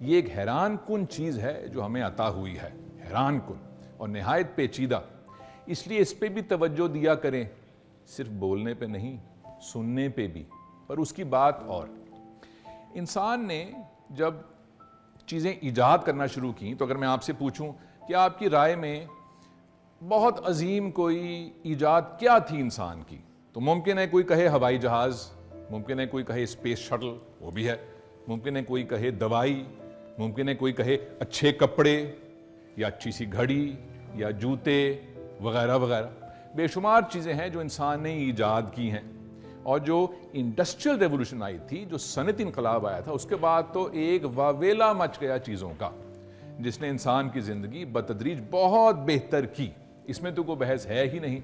یہ ایک حیران کن چیز ہے جو ہمیں عطا ہوئی ہے، حیران کن اور نہایت پیچیدہ. اس لیے اس پہ بھی توجہ دیا کریں، صرف بولنے پہ نہیں، سننے پہ بھی. پر اس کی بات اور، انسان نے جب چیزیں ایجاد کرنا شروع کی، تو اگر میں آپ سے پوچھوں کہ آپ کی رائے میں بہت عظیم کوئی ایجاد کیا تھی انسان کی، تو ممکن ہے کوئی کہے ہوائی جہاز، ممکن ہے کوئی کہے اسپیس شٹل، وہ بھی ہے، ممکن ہے کوئی کہے دوائی، ممکن ہے کوئی کہے اچھے کپڑے یا اچھی سی گھڑی یا جوتے وغیرہ وغیرہ. بے شمار چیزیں ہیں جو انسان نے ایجاد کی ہیں. اور جو انڈسٹریل ریولوشن آئی تھی، جو صنعتی انقلاب آیا تھا، اس کے بعد تو ایک واویلا مچ گیا چیزوں کا، جس نے انسان کی زندگی بتدریج بہت بہتر کی. اس میں تو کوئی بحث ہے ہی نہیں.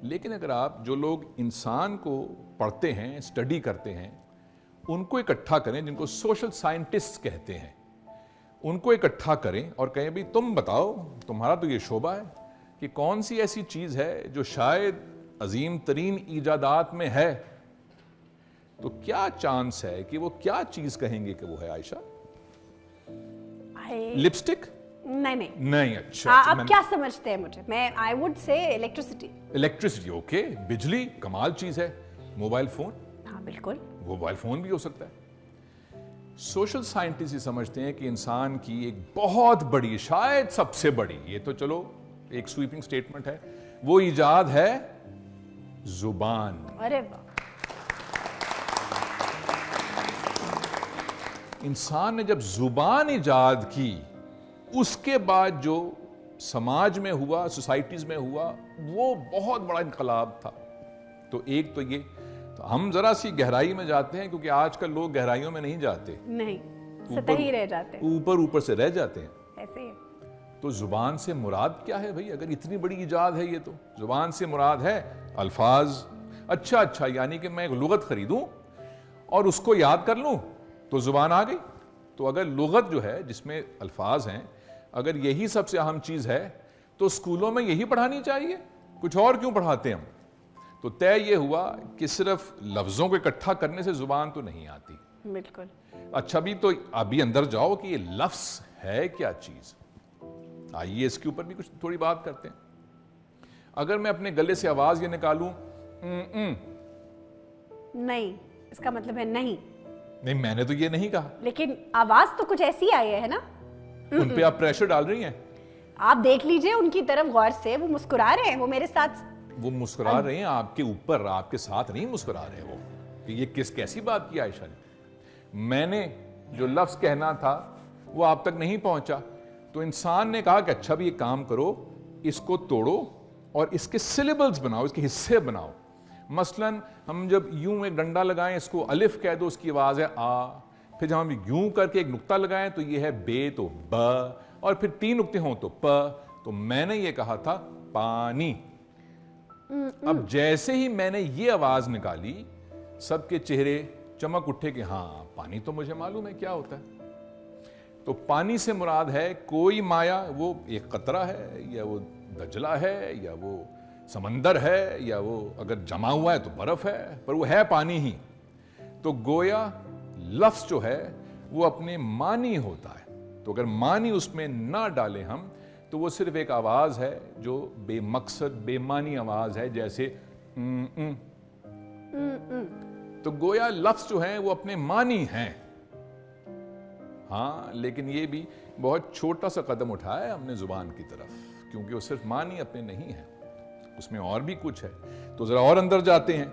لیکن اگر آپ جو لوگ انسان کو پڑھتے ہیں، اسٹڈی کرتے ہیں، ان کو اکٹھا کریں، جن کو سوشل سائنٹسٹ کہتے ہیں، ان کو اکٹھا کریں اور کہیں بھی تم بتاؤ، تمہارا تو یہ شعبہ ہے کہ کون سی ایسی چیز ہے جو شاید عظیم ترین ایجادات میں ہے، تو کیا چانس ہے کہ وہ کیا چیز کہیں گے کہ وہ ہے؟ عائشہ لپسٹک؟ نہیں. اچھا، آپ کیا سمجھتے ہیں مجھے؟ میں I would say electricity. Okay, بجلی کمال چیز ہے. Mobile phone? ہاں بالکل، موبائل فون بھی ہو سکتا ہے. سوشل سائنٹسٹ یہ سمجھتے ہیں کہ انسان کی ایک بہت بڑی، شاید سب سے بڑی، یہ تو چلو ایک سویپنگ سٹیٹمنٹ ہے، وہ ایجاد ہے زبان. ارے واہ! انسان نے جب زبان ایجاد کی، اس کے بعد جو سماج میں ہوا، سوسائٹیز میں ہوا، وہ بہت بڑا انقلاب تھا. تو ایک تو یہ، تو ہم ذرا سی گہرائی میں جاتے ہیں، کیونکہ آج کل لوگ گہرائیوں میں نہیں جاتے، نہیں، سطحی رہ جاتے ہیں، اوپر سے رہ جاتے ہیں. ایسے ہی. تو زبان سے مراد کیا ہے بھائی؟ اگر اتنی بڑی ایجاد ہے یہ، تو زبان سے مراد ہے الفاظ. اچھا، یعنی کہ میں ایک لغت خریدوں اور اس کو یاد کر لوں تو زبان آ گئی. تو اگر لغت جو ہے جس میں الفاظ ہیں، اگر یہی سب سے اہم چیز ہے، تو اسکولوں میں یہی پڑھانی چاہیے، کچھ اور کیوں پڑھاتے ہم؟ تو طے یہ ہوا کہ صرف لفظوں کو اکٹھا کرنے سے زبان تو نہیں آتی. بالکل. اچھا، بھی تو ابھی اندر جاؤ کہ یہ لفظ ہے کیا چیز. آئیے اس کے اوپر بھی کچھ تھوڑی بات کرتے ہیں. اگر میں اپنے گلے سے آواز یہ نکالوں نہیں، اس کا مطلب ہے نہیں. میں نے تو یہ نہیں کہا. لیکن آواز تو کچھ ایسی آئی ہے نا. ان پہ آپ پریشر ڈال رہی ہیں. آپ دیکھ لیجئے ان کی طرف غور سے، وہ مسکرا رہے ہیں، وہ میرے ساتھ، وہ مسکرا رہے ہیں آپ کے اوپر، آپ کے ساتھ نہیں مسکرا رہے. وہ کہ یہ کیسی بات کی عائشہ نے؟ میں نے جو لفظ کہنا تھا وہ آپ تک نہیں پہنچا، تو انسان نے کہا کہ اچھا بھی ایک کام کرو، اس کو توڑو اور اس کے سلیبلز بناؤ، اس کے حصے بناؤ. مثلا ہم جب یوں ایک ڈنڈا لگائیں، اس کو الف کہہ دو، اس کی آواز ہے آ. پھر جب ہم یوں کر کے ایک نقطہ لگائیں تو یہ ہے بے، تو ب، اور پھر 3 نقطے ہوں تو پ. تو میں نے یہ کہا تھا پانی. اب جیسے ہی میں نے یہ آواز نکالی، سب کے چہرے چمک اٹھے کہ ہاں پانی تو مجھے معلوم ہے کیا ہوتا ہے. تو پانی سے مراد ہے کوئی مایا، وہ ایک قطرہ ہے یا وہ دجلہ ہے یا وہ سمندر ہے یا وہ اگر جمع ہوا ہے تو برف ہے، پر وہ ہے پانی ہی. تو گویا لفظ جو ہے وہ اپنے معنی ہوتا ہے. تو اگر معنی اس میں نہ ڈالیں ہم، تو وہ صرف ایک آواز ہے جو بے مقصد، بے معنی آواز ہے، جیسے تو گویا لفظ جو ہیں وہ اپنے معنی ہیں. ہاں، لیکن یہ بھی بہت چھوٹا سا قدم اٹھایا ہے ہم نے زبان کی طرف، کیونکہ وہ صرف معنی اپنے نہیں ہیں، اس میں اور بھی کچھ ہے. تو ذرا اور اندر جاتے ہیں.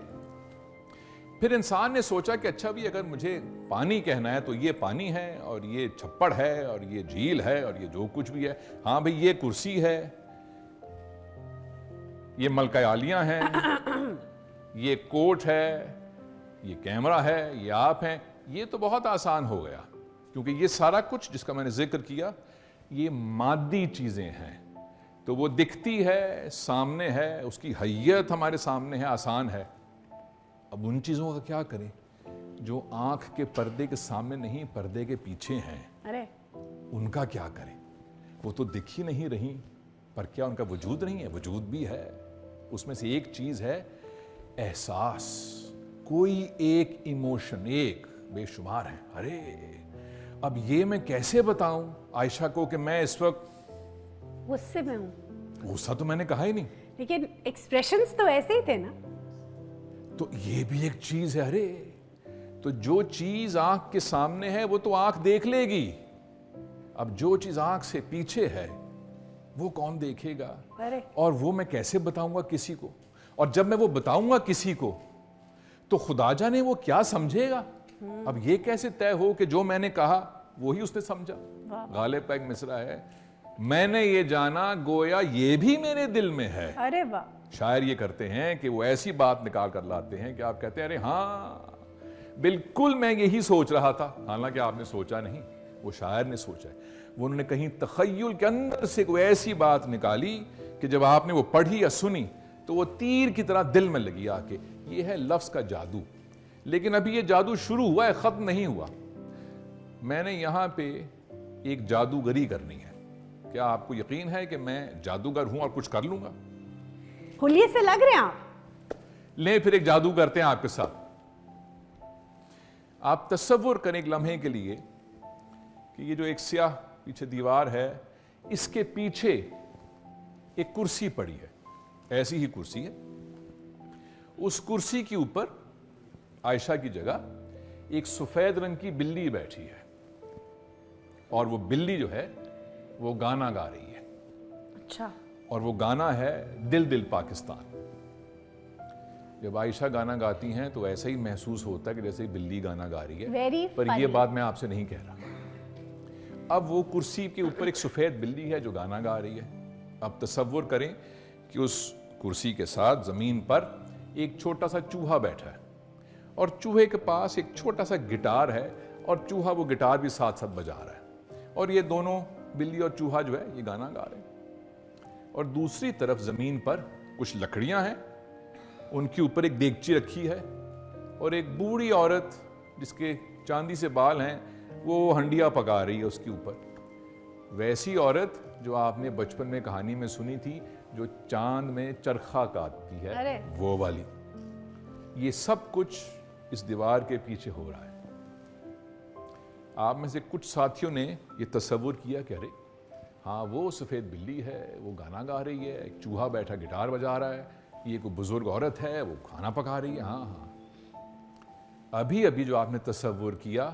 پھر انسان نے سوچا کہ اچھا بھی اگر مجھے پانی کہنا ہے تو یہ پانی ہے، اور یہ چھپڑ ہے، اور یہ جھیل ہے، اور یہ جو کچھ بھی ہے. ہاں بھئی، یہ کرسی ہے، یہ ملکہ عالیہ ہیں، یہ کوٹ ہے، یہ کیمرہ ہے، یہ آپ ہیں. یہ تو بہت آسان ہو گیا، کیونکہ یہ سارا کچھ جس کا میں نے ذکر کیا یہ مادی چیزیں ہیں. تو وہ دکھتی ہے، سامنے ہے، اس کی حیت ہمارے سامنے ہے، آسان ہے. اب ان چیزوں کا کیا کریں جو آنکھ کے پردے کے سامنے نہیں، پردے کے پیچھے ہیں؟ ارے ان کا کیا کریں؟ وہ تو دکھ ہی نہیں رہی، پر کیا ان کا وجود نہیں ہے؟ وجود بھی ہے. اس میں سے ایک چیز ہے احساس. کوئی ایک ایموشن، ایک، بے شمار ہے. ارے اب یہ میں کیسے بتاؤں عائشہ کو کہ میں اس وقت غصے میں ہوں؟ غصہ تو میں نے کہا ہی نہیں، لیکن ایکسپریشنز تو ایسے ہی تھے نا. تو یہ بھی ایک چیز ہے. ارے تو جو چیز آنکھ کے سامنے ہے وہ تو آنکھ دیکھ لے گی، اب جو چیز آنکھ سے پیچھے ہے وہ کون دیکھے گا؟ اور وہ میں کیسے بتاؤں گا کسی کو؟ اور جب میں وہ بتاؤں گا کسی کو تو خدا جانے وہ کیا سمجھے گا؟ اب یہ کیسے طے ہو کہ جو میں نے کہا وہی اس نے سمجھا؟ غالب کا ایک مصرع ہے، میں نے یہ جانا گویا یہ بھی میرے دل میں ہے. ارے واہ. شاعر یہ کرتے ہیں کہ وہ ایسی بات نکال کر لاتے ہیں کہ آپ کہتے ہیں ارے ہاں بالکل میں یہی سوچ رہا تھا، حالانکہ آپ نے سوچا نہیں، وہ شاعر نے سوچا ہے. وہ انہوں نے کہیں تخیل کے اندر سے کوئی ایسی بات نکالی کہ جب آپ نے وہ پڑھی یا سنی تو وہ تیر کی طرح دل میں لگی آ کے. یہ ہے لفظ کا جادو. لیکن ابھی یہ جادو شروع ہوا ہے، ختم نہیں ہوا. میں نے یہاں پہ ایک جادوگری کرنی ہے. کیا آپ کو یقین ہے کہ میں جادوگر ہوں اور کچھ کر لوں گا؟ خلیے سے لگ رہے ہیں آپ. لیں پھر ایک جادو کرتے ہیں آپ کے ساتھ. آپ تصور کریں ایک لمحے کے لیے کہ یہ جو ایک سیاہ پیچھے دیوار ہے اس کے پیچھے ایک کرسی پڑی ہے، ایسی ہی کرسی ہے. اس کرسی کے اوپر عائشہ کی جگہ ایک سفید رنگ کی بلی بیٹھی ہے، اور وہ بلی جو ہے وہ گانا گا رہی ہے. اچھا. اور وہ گانا ہے دل دل پاکستان. جب عائشہ گانا گاتی ہیں تو ایسا ہی محسوس ہوتا ہے کہ جیسے بلی گانا گا رہی ہے، پر یہ بات میں آپ سے نہیں کہہ رہا. اب وہ کرسی کے اوپر ایک سفید بلی ہے جو گانا گا رہی ہے. اب تصور کریں کہ اس کرسی کے ساتھ زمین پر ایک چھوٹا سا چوہا بیٹھا ہے، اور چوہے کے پاس ایک چھوٹا سا گٹار ہے، اور چوہا وہ گٹار بھی ساتھ ساتھ بجا رہا ہے، اور یہ دونوں بلی اور چوہا جو ہے یہ گانا گا رہے ہیں. اور دوسری طرف زمین پر کچھ لکڑیاں ہیں، ان کے اوپر ایک دیگچی رکھی ہے، اور ایک بوڑھی عورت جس کے چاندی سے بال ہیں وہ ہنڈیا پکا رہی ہے اس کے اوپر. ویسی عورت جو آپ نے بچپن میں کہانی میں سنی تھی، جو چاند میں چرخا کاٹتی ہے، وہ والی. یہ سب کچھ اس دیوار کے پیچھے ہو رہا ہے. آپ میں سے کچھ ساتھیوں نے یہ تصور کیا کہ ارے ہاں وہ سفید بلی ہے، وہ گانا گا رہی ہے، ایک چوہا بیٹھا گٹار بجا رہا ہے، یہ کوئی بزرگ عورت ہے وہ کھانا پکا رہی ہے. ہاں ہاں، ابھی ابھی جو آپ نے تصور کیا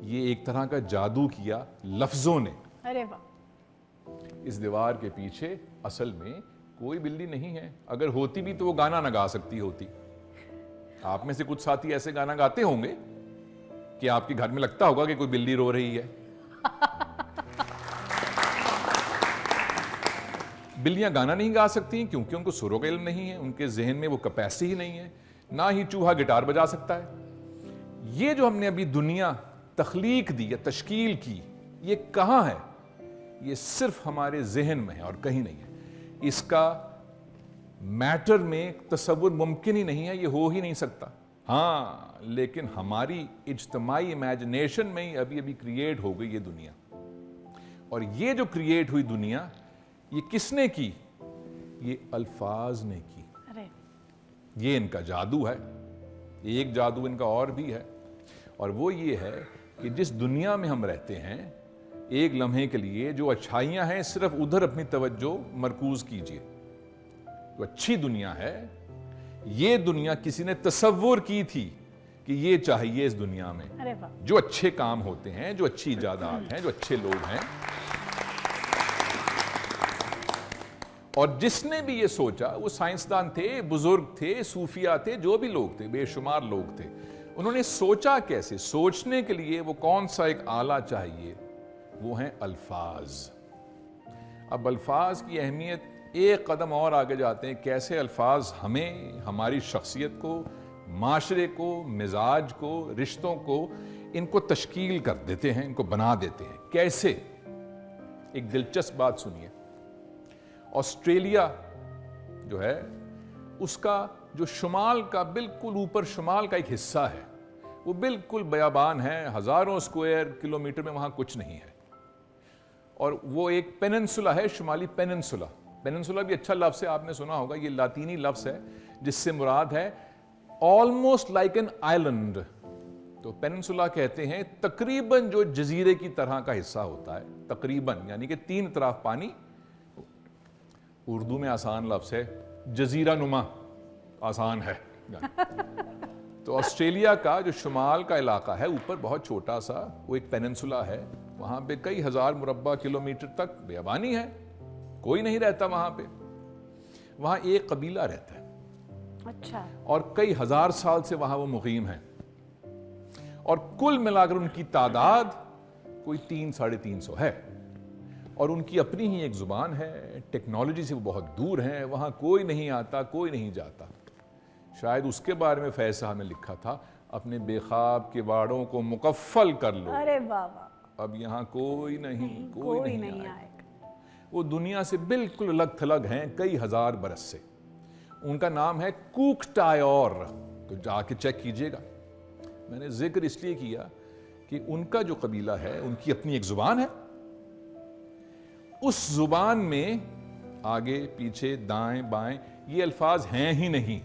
یہ ایک طرح کا جادو کیا لفظوں نے. ارے واہ. اس دیوار کے پیچھے اصل میں کوئی بلی نہیں ہے. اگر ہوتی بھی تو وہ گانا نہ گا سکتی ہوتی. آپ میں سے کچھ ساتھی ایسے گانا گاتے ہوں گے کہ آپ کے گھر میں لگتا ہوگا کہ کوئی بلی رو رہی ہے. بلیاں گانا نہیں گا سکتی کیونکہ ان کو سروں کا علم نہیں ہے، ان کے ذہن میں وہ کیپیسٹی ہی نہیں ہے. نہ ہی چوہا گٹار بجا سکتا ہے. یہ جو ہم نے ابھی دنیا تخلیق دی یا تشکیل کی، یہ کہاں ہے؟ یہ صرف ہمارے ذہن میں ہے اور کہیں نہیں ہے. اس کا میٹر میں تصور ممکن ہی نہیں ہے، یہ ہو ہی نہیں سکتا. ہاں لیکن ہماری اجتماعی امیجنیشن میں ہی ابھی ابھی کریٹ ہو گئی یہ دنیا. اور یہ جو کریٹ ہوئی دنیا یہ کس نے کی؟ یہ الفاظ نے کی. یہ ان کا جادو ہے. ایک جادو ان کا اور بھی ہے، اور وہ یہ ہے کہ جس دنیا میں ہم رہتے ہیں ایک لمحے کے لیے جو اچھائیاں ہیں صرف ادھر اپنی توجہ مرکوز کیجئے. جو اچھی دنیا ہے یہ دنیا کسی نے تصور کی تھی کہ یہ چاہیے اس دنیا میں. جو اچھے کام ہوتے ہیں، جو اچھی ایجادات ہیں، جو اچھے لوگ ہیں، اور جس نے بھی یہ سوچا وہ سائنسدان تھے، بزرگ تھے، صوفیاء تھے، جو بھی لوگ تھے، بے شمار لوگ تھے. انہوں نے سوچا کیسے؟ سوچنے کے لیے وہ کون سا ایک آلہ چاہیے؟ وہ ہیں الفاظ. اب الفاظ کی اہمیت ایک قدم اور آگے جاتے ہیں. کیسے الفاظ ہمیں، ہماری شخصیت کو، معاشرے کو، مزاج کو، رشتوں کو، ان کو تشکیل کر دیتے ہیں، ان کو بنا دیتے ہیں. کیسے؟ ایک دلچسپ بات سنیے. آسٹریلیا جو ہے اس کا جو شمال کا بالکل اوپر شمال کا ایک حصہ ہے وہ بالکل بیابان ہے، ہزاروں اسکوائر کلومیٹر میں وہاں کچھ نہیں ہے. اور وہ ایک پیننسولا ہے، شمالی پیننسولا. پیننسولا بھی اچھا لفظ ہے، آپ نے سنا ہوگا. یہ لاطینی لفظ ہے جس سے مراد ہے آلموسٹ لائک این آئلینڈ. تو پیننسولا کہتے ہیں تقریباً جو جزیرے کی طرح کا حصہ ہوتا ہے، تقریباً یعنی کہ تین طرف پانی. اردو میں آسان لفظ ہے جزیرہ نما، آسان ہے. تو آسٹریلیا کا جو شمال کا علاقہ ہے اوپر بہت چھوٹا سا، وہ ایک پیننسولا ہے. وہاں پہ کئی ہزار مربع کلومیٹر تک بیابانی ہے، کوئی نہیں رہتا وہاں پہ. وہاں ایک قبیلہ رہتا ہے. اچھا. اور کئی ہزار سال سے وہاں وہ مقیم ہیں، اور کل ملا کر ان کی تعداد کوئی 300-350 ہے. اور ان کی اپنی ہی ایک زبان ہے، ٹیکنالوجی سے وہ بہت دور ہیں، وہاں کوئی نہیں آتا، کوئی نہیں جاتا. شاید اس کے بارے میں فیض صاحب نے لکھا تھا، اپنے بے خواب کے واڑوں کو مکفل کر لو، ارے بابا، اب یہاں کوئی نہیں، کوئی نہیں آئے گا. وہ دنیا سے بالکل الگ تھلگ ہیں کئی ہزار برس سے. ان کا نام ہے کوک ٹایور، تو جا کے چیک کیجئے گا. میں نے ذکر اس لیے کیا کہ ان کا جو قبیلہ ہے ان کی اپنی ایک زبان ہے. اس زبان میں آگے پیچھے دائیں بائیں یہ الفاظ ہیں ہی نہیں.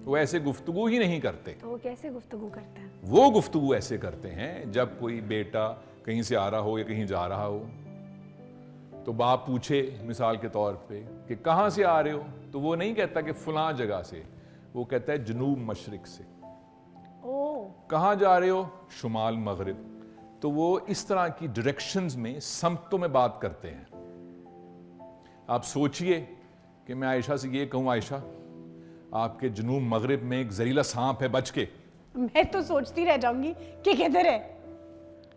وہ ایسے گفتگو ہی نہیں کرتے. تو وہ کیسے گفتگو کرتے ہیں؟ وہ گفتگو ایسے کرتے ہیں جب کوئی بیٹا کہیں سے آ رہا ہو یا کہیں جا رہا ہو تو باپ پوچھے مثال کے طور پہ کہ کہاں سے آ رہے ہو، تو وہ نہیں کہتا کہ فلاں جگہ سے، وہ کہتا ہے جنوب مشرق سے. کہاں جا رہے ہو؟ شمال مغرب. تو وہ اس طرح کی ڈائریکشنز میں سمتوں میں بات کرتے ہیں. آپ سوچئے کہ میں عائشہ سے یہ کہوں، عائشہ آپ کے جنوب مغرب میں ایک زہریلا سانپ ہے، بچ کے. میں تو سوچتی رہ جاؤں گی کہ کدھر ہے.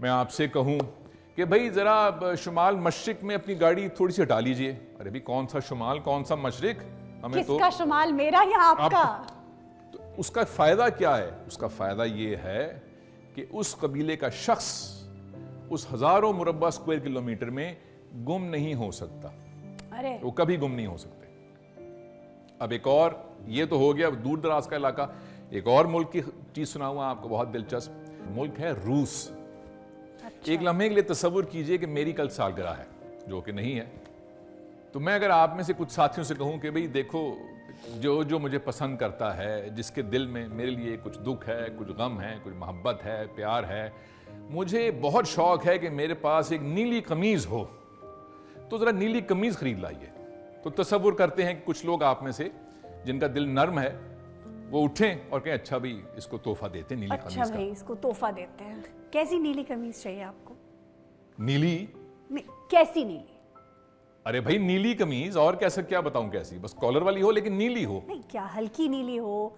میں آپ سے کہوں کہ بھئی ذرا شمال مشرق میں اپنی گاڑی تھوڑی سی ہٹا لیجئے. ارے بھی کون سا شمال کون سا مشرق، ہمیں تو کس کا شمال، میرا یا آپ کا؟ اس کا فائدہ کیا ہے؟ اس کا فائدہ یہ ہے کہ اس قبیلے کا شخص اس ہزاروں مربع اسکوائر کلومیٹر میں گم نہیں ہو سکتا. وہ کبھی گم نہیں ہو سکتے. اب ایک اور، یہ تو ہو گیا دور دراز کا علاقہ. ایک اور ملک کی چیز سناؤں آپ کو بہت دلچسپ. ملک ہے روس. ایک لمحے کے لیے تصور کیجئے کہ میری کل سالگرہ ہے، جو کہ نہیں ہے. تو میں اگر آپ میں سے کچھ ساتھیوں سے کہوں کہ بھئی دیکھو، جو مجھے پسند کرتا ہے، جس کے دل میں میرے لیے کچھ دکھ ہے، کچھ غم ہے، کچھ محبت ہے، پیار ہے، مجھے بہت شوق ہے کہ میرے پاس ایک نیلی قمیض ہو، تو ذرا نیلی قمیض خرید لائیے. تو تصور کرتے ہیں کہ کچھ لوگ آپ میں سے جن کا دل نرم ہے وہ اٹھیں اور کہیں اچھا بھئی اس کو تحفہ دیتے ہیں نیلی قمیض کا. اچھا بھئی اس کو تحفہ دیتے ہیں. کیسی نیلی قمیض چاہیے آپ کو؟ نیلی؟ کیسی نیلی؟ ارے بھائی نیلی قمیض، اور کیسا کیا بتاؤں کیسی؟ بس کالر والی ہو لیکن نیلی ہو. نہیں، کیا ہلکی نیلی ہو،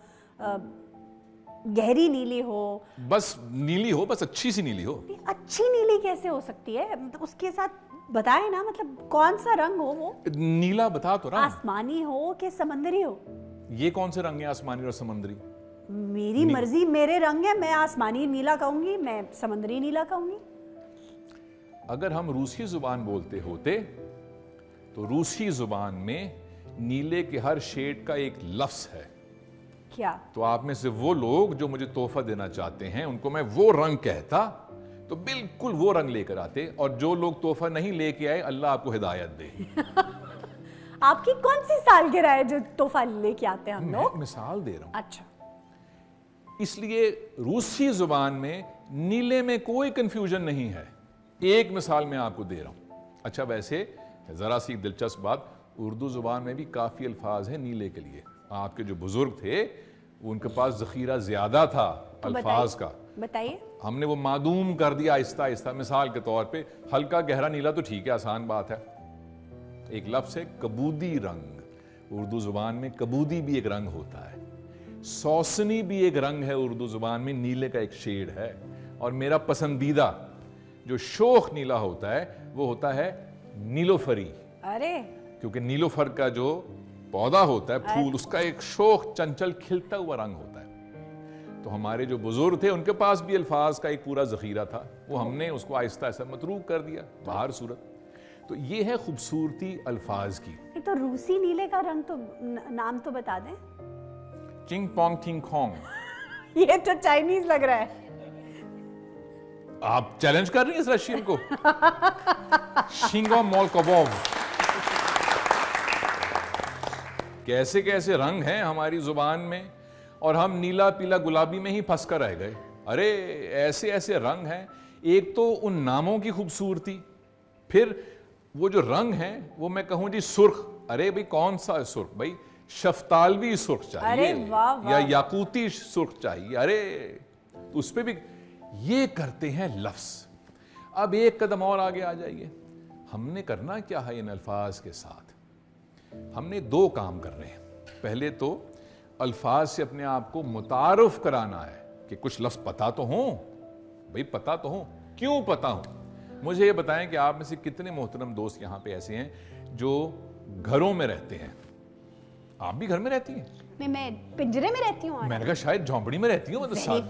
گہری نیلی ہو؟ بس نیلی ہو، بس اچھی سی نیلی ہو. اچھی نیلی کیسے ہو سکتی ہے؟ اس کے ساتھ بتائیں نا، مطلب کون سا رنگ ہو وہ؟ نیلا بتا تو رہا. آسمانی ہو کہ سمندری ہو؟ یہ کون سے رنگ ہیں آسمانی اور سمندری؟ میری مرضی، میرے رنگ ہے. میں آسمانی نیلا کہوں گی، میں سمندری نیلا کہوں گی. اگر ہم روسی زبان بولتے ہوتے تو روسی زبان میں نیلے کے ہر شیڈ کا ایک لفظ ہے. کیا؟ تو آپ میں سے وہ لوگ جو مجھے تحفہ دینا چاہتے ہیں ان کو میں وہ رنگ کہتا تو بالکل وہ رنگ لے کر آتے. اور جو لوگ تحفہ نہیں لے کے آئے، اللہ آپ کو ہدایت دے. آپ کی کون سی سالگرہ ہے جو تحفہ لے کے آتے ہیں ہم لوگ؟ میں مثال دے رہا ہوں. اچھا. اس لیے روسی زبان میں نیلے میں کوئی کنفیوژن نہیں ہے. ایک مثال میں آپ کو دے رہا ہوں. اچھا ویسے ذرا سی دلچسپ بات، اردو زبان میں بھی کافی الفاظ ہیں نیلے کے لیے. آپ کے جو بزرگ تھے ان کے پاس ذخیرہ زیادہ تھا الفاظ کا. بتائیے. ہم نے وہ معدوم کر دیا آہستہ آہستہ. مثال کے طور پہ ہلکا گہرا نیلا تو ٹھیک ہے، آسان بات ہے. ایک لفظ ہے کبودی رنگ. اردو زبان میں کبودی بھی ایک رنگ ہوتا ہے. سوسنی بھی ایک رنگ ہے اردو زبان میں، نیلے کا ایک شیڈ ہے. اور میرا پسندیدہ جو شوخ نیلا ہوتا ہے وہ ہوتا ہے نیلوفری. ارے کیونکہ نیلوفر کا جو پودا ہوتا ہے، پھول، اس کا ایک شوخ چنچل کھلتا ہوا رنگ ہوتا ہے. تو ہمارے جو بزرگ تھے ان کے پاس بھی الفاظ کا ایک پورا ذخیرہ تھا. وہ ہم نے اس کو آہستہ آہستہ متروک کر دیا باہر صورت. تو یہ ہے خوبصورتی الفاظ کی. تو روسی نیلے کا رنگ تو نام تو بتا دیں. چنگ پونگ ٹنگ کھونگ. یہ تو چائنیز لگ رہا ہے. آپ چیلنج کر رہی ہیں اس رشین کو؟ شنگو مولکووو. کیسے کیسے رنگ ہیں ہماری زبان میں، اور ہم نیلا پیلا گلابی میں ہی پھنس کر رہ گئے. ارے ایسے ایسے رنگ ہیں. ایک تو ان ناموں کی خوبصورتی, پھر وہ جو رنگ ہیں وہ میں کہوں جی سرخ. ارے بھئی کون سا سرخ بھئی, شفتالوی سرخ چاہیے یا یاقوتی سرخ چاہیے. ارے اس پہ بھی یہ کرتے ہیں لفظ. اب ایک قدم اور آگے آ جائیے, ہم نے کرنا کیا ہے ان الفاظ کے ساتھ؟ ہم نے دو کام کر رہے ہیں. پہلے تو الفاظ سے اپنے آپ کو متعارف کرانا ہے کہ کچھ لفظ پتہ تو ہوں. بھئی پتہ تو ہوں. کیوں پتہ ہوں؟ مجھے یہ بتائیں کہ آپ میں سے کتنے محترم دوست یہاں پہ ایسے ہیں جو گھروں میں رہتے ہیں؟ آپ بھی گھر میں رہتی ہیں؟ میں پنجرے میں رہتی ہوں. میں نے کہا شاید جھونپڑی میں رہتی ہوں.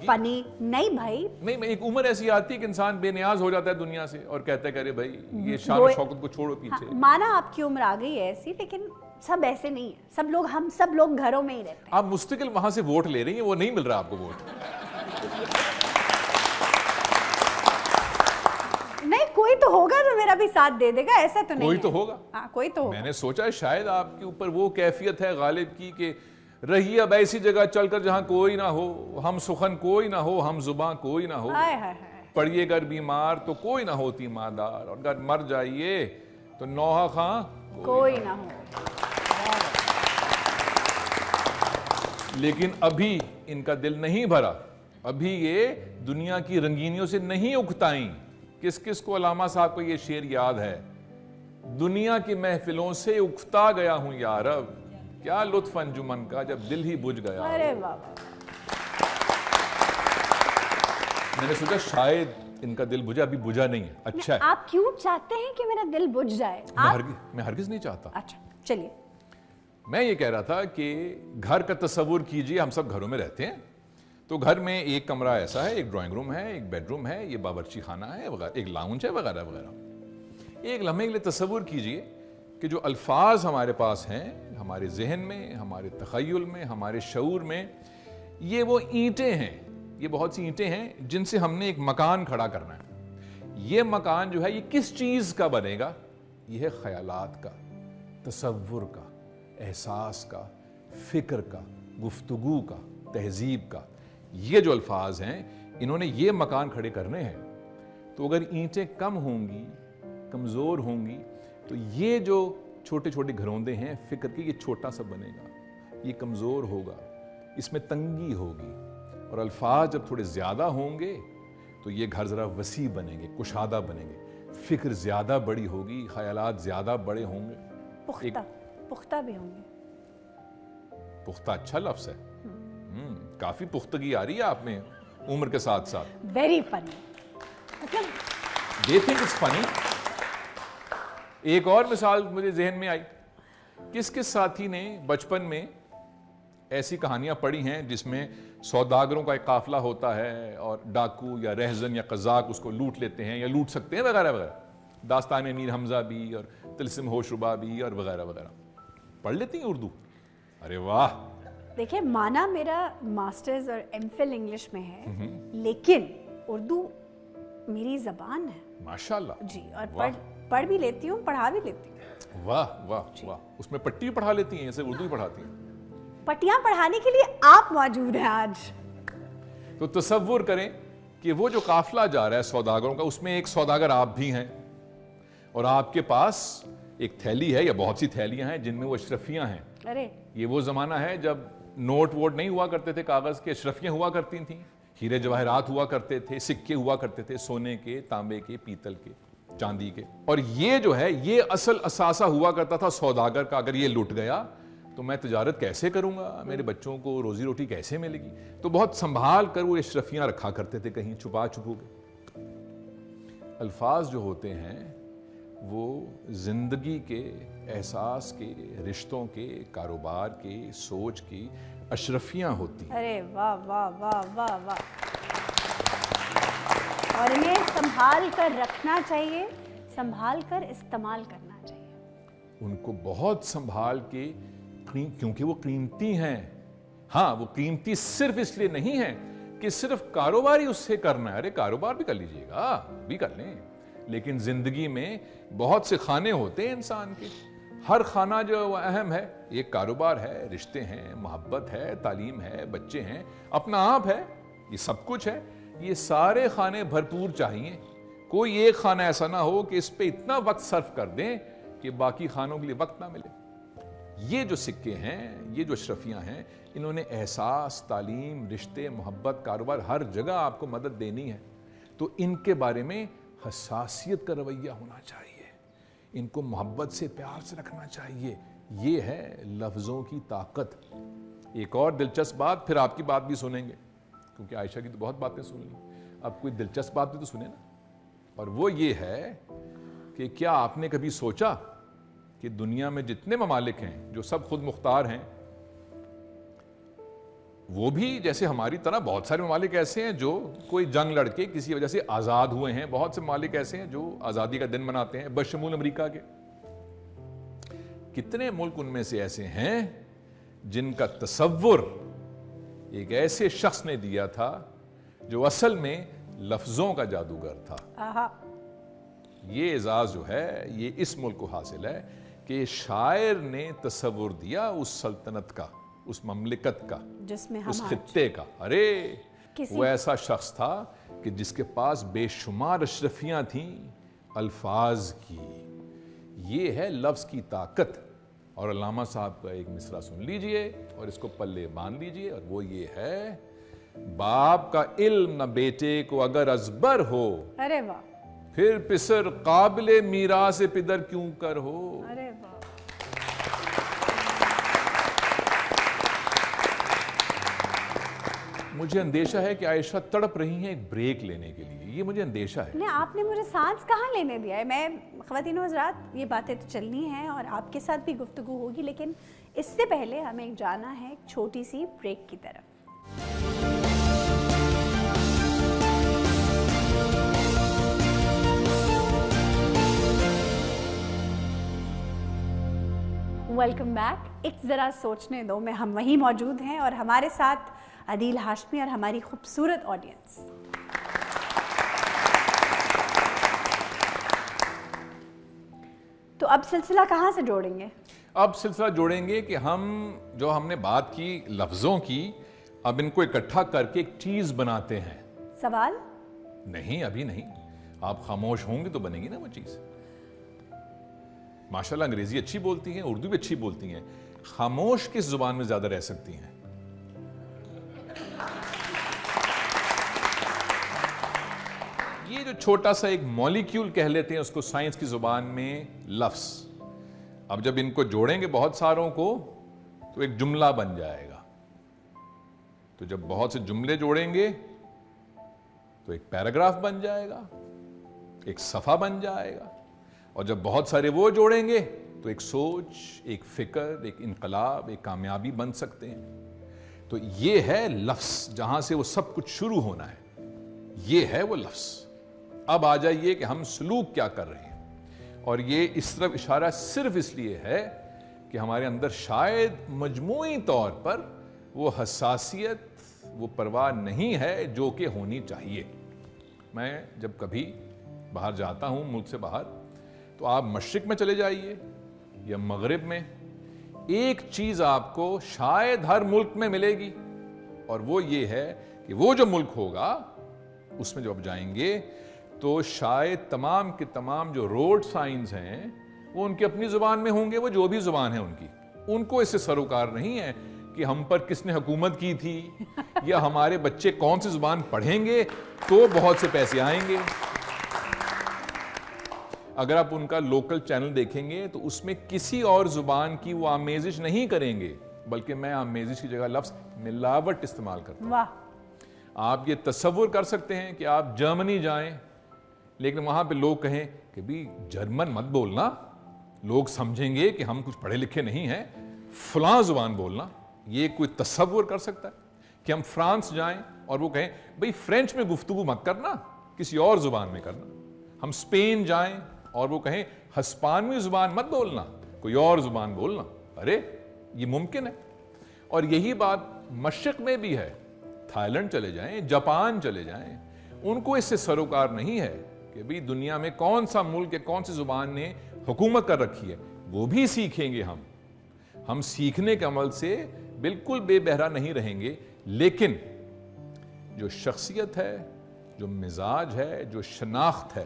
فنی نہیں بھائی, نہیں, ایک عمر ایسی آتی ہے کہ انسان بے نیاز ہو جاتا ہے دنیا سے اور کہتا ہے کہ ارے بھائی یہ شان و شوکت کو چھوڑو پیچھے. مانا آپ کی عمر آ گئی ہے ایسی, لیکن سب ایسے نہیں ہیں. ہم سب لوگ گھروں میں ہی رہتے ہیں. آپ مستقل وہاں سے ووٹ لے رہی ہیں, وہ نہیں مل رہا آپ کو ووٹ. نہیں, کوئی تو ہوگا جو میرا بھی ساتھ دے دے گا, ایسا تو نہیں. کوئی تو ہوگا. ہاں کوئی تو ہوگا. میں نے سوچا شاید آپ کے اوپر وہ کیفیت ہے غالب کی کہ رہی اب ایسی جگہ چل کر جہاں کوئی نہ ہو, ہم سخن کوئی نہ ہو, ہم زباں کوئی نہ ہو. پڑیے گر بیمار تو کوئی نہ ہوتی مادار, اور اگر مر جائیے تو نوحہ خاں کوئی نہ ہو. لیکن ابھی ان کا دل نہیں بھرا, ابھی یہ دنیا کی رنگینیوں سے نہیں اکتائیں. کس کس کو علامہ صاحب کو یہ شعر یاد ہے؟ دنیا کی محفلوں سے اکتا گیا ہوں یا رب, کیا لطف انجمن کا جب دل ہی بجھ گیا. ارے بابا, میں نے سوچا شاید ان کا دل بجھا, ابھی بجھا نہیں ہے. اچھا ہے. آپ کیوں چاہتے ہیں کہ میرا دل بجھ جائے؟ میں ہرگز نہیں چاہتا. اچھا چلیے, میں یہ کہہ رہا تھا کہ گھر کا تصور کیجئے, ہم سب گھروں میں رہتے ہیں. تو گھر میں ایک کمرہ ایسا ہے, ایک ڈرائنگ روم ہے, ایک بیڈ روم ہے, یہ باورچی خانہ ہے, ایک لاؤنج ہے, وغیرہ وغیرہ. ایک لمحے کے لیے تصور کیجئے کہ جو الفاظ ہمارے پاس ہیں, ہمارے ذہن میں, ہمارے تخیل میں, ہمارے شعور میں, یہ وہ اینٹیں ہیں, یہ بہت سی اینٹیں ہیں جن سے ہم نے ایک مکان کھڑا کرنا ہے. یہ مکان جو ہے یہ کس چیز کا بنے گا؟ یہ ہے خیالات کا, تصور کا, احساس کا, فکر کا, گفتگو کا, تہذیب کا. یہ جو الفاظ ہیں انہوں نے یہ مکان کھڑے کرنے ہیں. تو اگر اینٹیں کم ہوں گی, کمزور ہوں گی, تو یہ جو چھوٹے چھوٹے گھروندے ہیں فکر کے, یہ چھوٹا سا بنے گا, یہ کمزور ہوگا, اس میں تنگی ہوگی. اور الفاظ جب تھوڑے زیادہ ہوں گے تو یہ گھر ذرا وسیع بنیں گے, کشادہ بنیں گے, فکر زیادہ بڑی ہوگی, خیالات زیادہ بڑے ہوں گے. پختہ بھی ہوں گے. پختہ اچھا لفظ ہے, کافی پختگی آ رہی ہے آپ میں عمر کے ساتھ ساتھ. ویری فنی, مطلب دے تھنک اٹس فنی. ایک اور مثال مجھے ذہن میں آئی. کس کس ساتھی نے بچپن میں ایسی کہانیاں پڑھی ہیں جس میں سوداگروں کا ایک قافلہ ہوتا ہے اور ڈاکو یا رہزن یا قزاق اس کو لوٹ لیتے ہیں یا لوٹ سکتے ہیں, وغیرہ وغیرہ. داستان میر حمزہ بھی اور طلسم ہوش ربا بھی اور وغیرہ وغیرہ. پڑھ لیتی ہیں اردو؟ ارے واہ. دیکھیں, مانا میرا ماسٹرز اور ایم فل انگلش میں ہے, لیکن اردو میری زبان ہے. ماشاءاللہ. جی, اور پڑھ بھی لیتی ہوں, پڑھا بھی لیتی ہوں. واہ واہ واہ. اس میں پٹی بھی پڑھا لیتی ہیں یا صرف اردو ہی پڑھاتی ہیں؟ پٹیاں پڑھانے کے لیے آپ موجود ہیں آج. تو تصور کریں کہ وہ جو قافلہ جا رہا ہے سوداگروں کا, اس میں ایک سوداگر آپ بھی ہیں, اور آپ کے پاس ایک تھیلی ہے یا بہت سی تھیلیاں ہیں جن میں وہ اشرفیاں ہیں. ارے یہ وہ زمانہ ہے جب نوٹ ووٹ نہیں ہوا کرتے تھے کاغذ کے, اشرفیاں ہوا کرتی تھیں, ہیرے جواہرات ہوا کرتے تھے, سکے ہوا کرتے تھے, سونے کے, تانبے کے, پیتل کے, چاندی کے. اور یہ جو ہے یہ اصل اثاثہ ہوا کرتا تھا سوداگر کا. اگر یہ لٹ گیا تو میں تجارت کیسے کروں گا, میرے بچوں کو روزی روٹی کیسے ملے گی؟ تو بہت سنبھال کر وہ اشرفیاں رکھا کرتے تھے کہیں چھپا چھپو کے. الفاظ جو ہوتے ہیں وہ زندگی کے, احساس کے, رشتوں کے, کاروبار کے, سوچ کی اشرفیاں ہوتی ہیں. ارے واہ واہ واہ واہ واہ. اور انہیں سنبھال کر رکھنا چاہیے, سنبھال کر استعمال کرنا چاہیے. ان کو بہت سنبھال کے, کیونکہ وہ قیمتی ہیں. ہاں, وہ قیمتی صرف اس لیے نہیں ہے کہ صرف کاروبار ہی اس سے کرنا ہے. ارے کاروبار بھی کر لیجئے گا, بھی کر لیں, لیکن زندگی میں بہت سے خانے ہوتے ہیں انسان کے. ہر خانہ جو اہم ہے, ایک کاروبار ہے, رشتے ہیں, محبت ہے, تعلیم ہے, بچے ہیں, اپنا آپ ہے, یہ سب کچھ ہے. یہ سارے کھانے بھرپور چاہیے. کوئی ایک کھانا ایسا نہ ہو کہ اس پہ اتنا وقت صرف کر دیں کہ باقی کھانوں کے لیے وقت نہ ملے. یہ جو سکے ہیں, یہ جو اشرفیاں ہیں, انہوں نے احساس, تعلیم, رشتے, محبت, کاروبار, ہر جگہ آپ کو مدد دینی ہے. تو ان کے بارے میں حساسیت کا رویہ ہونا چاہیے, ان کو محبت سے, پیار سے رکھنا چاہیے. یہ ہے لفظوں کی طاقت. ایک اور دلچسپ بات, پھر آپ کی بات بھی سنیں گے کیونکہ عائشہ کی تو بہت باتیں سن لی, اب کوئی دلچسپ بات بھی تو سنیں نا. اور وہ یہ ہے کہ کیا آپ نے کبھی سوچا کہ دنیا میں جتنے ممالک ہیں جو سب خود مختار ہیں, وہ بھی جیسے ہماری طرح بہت سارے ممالک ایسے ہیں جو کوئی جنگ لڑ کے کسی وجہ سے آزاد ہوئے ہیں. بہت سے ممالک ایسے ہیں جو آزادی کا دن مناتے ہیں, بشمول امریکہ کے. کتنے ملک ان میں سے ایسے ہیں جن کا تصور ایک ایسے شخص نے دیا تھا جو اصل میں لفظوں کا جادوگر تھا. یہ اعزاز جو ہے یہ اس ملک کو حاصل ہے کہ شاعر نے تصور دیا اس سلطنت کا, اس مملکت کا, جس میں اس خطے کا. ارے وہ ایسا شخص تھا کہ جس کے پاس بے شمار اشرفیاں تھیں الفاظ کی. یہ ہے لفظ کی طاقت. اور علامہ صاحب کا ایک مصرع سن لیجئے اور اس کو پلے باندھ لیجئے, اور وہ یہ ہے, باپ کا علم نہ بیٹے کو اگر ازبر ہو, ارے واہ, پھر پسر قابل میراث پدر کیوں کر ہو. ارے واہ. مجھے اندیشہ ہے کہ عائشہ تڑپ رہی ہیں ایک بریک لینے کے لیے, یہ مجھے اندیشہ ہے. نہیں, آپ نے مجھے سانس کہاں لینے دیا ہے. میں خواتین و حضرات, یہ باتیں تو چلنی ہیں اور آپ کے ساتھ بھی گفتگو ہوگی, لیکن اس سے پہلے ہمیں جانا ہے ایک چھوٹی سی بریک کی طرف. Welcome back. ایک ذرا سوچنے دو میں ہم وہیں موجود ہیں اور ہمارے ساتھ عدیل ہاشمی اور ہماری خوبصورت آڈینس. تو اب سلسلہ کہاں سے جوڑیں گے؟ اب سلسلہ جوڑیں گے کہ ہم نے بات کی لفظوں کی, اب ان کو اکٹھا کر کے ایک چیز بناتے ہیں. سوال نہیں, ابھی نہیں, آپ خاموش ہوں گے تو بنے گی نا وہ چیز. ماشاءاللہ انگریزی اچھی بولتی ہیں, اردو بھی اچھی بولتی ہیں, خاموش کس زبان میں زیادہ رہ سکتی ہیں؟ یہ جو چھوٹا سا ایک مولیکیول کہہ لیتے ہیں اس کو سائنس کی زبان میں لفظ. اب جب ان کو جوڑیں گے بہت ساروں کو تو ایک جملہ بن جائے گا. تو جب بہت سے جملے جوڑیں گے تو ایک پیراگراف بن جائے گا, ایک صفحہ بن جائے گا. اور جب بہت سارے وہ جوڑیں گے تو ایک سوچ, ایک فکر, ایک انقلاب, ایک کامیابی بن سکتے ہیں. تو یہ ہے لفظ, جہاں سے وہ سب کچھ شروع ہونا ہے, یہ ہے وہ لفظ. اب آ جائیے کہ ہم سلوک کیا کر رہے ہیں. اور یہ اس طرف اشارہ صرف اس لیے ہے کہ ہمارے اندر شاید مجموعی طور پر وہ حساسیت, وہ پرواہ نہیں ہے جو کہ ہونی چاہیے. میں جب کبھی باہر جاتا ہوں ملک سے باہر, تو آپ مشرق میں چلے جائیے یا مغرب میں, ایک چیز آپ کو شاید ہر ملک میں ملے گی, اور وہ یہ ہے کہ وہ جو ملک ہوگا اس میں جب آپ جائیں گے تو شاید تمام کے تمام جو روڈ سائنز ہیں وہ ان کی اپنی زبان میں ہوں گے, وہ جو بھی زبان ہے ان کی. ان کو اس سے سروکار نہیں ہے کہ ہم پر کس نے حکومت کی تھی یا ہمارے بچے کون سی زبان پڑھیں گے تو بہت سے پیسے آئیں گے. اگر آپ ان کا لوکل چینل دیکھیں گے تو اس میں کسی اور زبان کی وہ آمیزش نہیں کریں گے, بلکہ میں آمیزش کی جگہ لفظ ملاوٹ استعمال کرتا ہوں. آپ یہ تصور کر سکتے ہیں کہ آپ جرمنی جائیں لیکن وہاں پہ لوگ کہیں کہ بھی جرمن مت بولنا, لوگ سمجھیں گے کہ ہم کچھ پڑھے لکھے نہیں ہیں, فلاں زبان بولنا. یہ کوئی تصور کر سکتا ہے کہ ہم فرانس جائیں اور وہ کہیں بھئی فرینچ میں گفتگو مت کرنا, کسی اور زبان میں کرنا. ہم اسپین جائیں اور وہ کہیں ہسپانوی زبان مت بولنا, کوئی اور زبان بولنا. ارے یہ ممکن ہے. اور یہی بات مشرق میں بھی ہے. تھائی لینڈ چلے جائیں, جاپان چلے جائیں, ان کو اس سے سروکار نہیں ہے کہ بھی دنیا میں کون سا ملک یا کون سی زبان نے حکومت کر رکھی ہے. وہ بھی سیکھیں گے. ہم سیکھنے کے عمل سے بالکل بے بہرا نہیں رہیں گے, لیکن جو شخصیت ہے, جو مزاج ہے, جو شناخت ہے,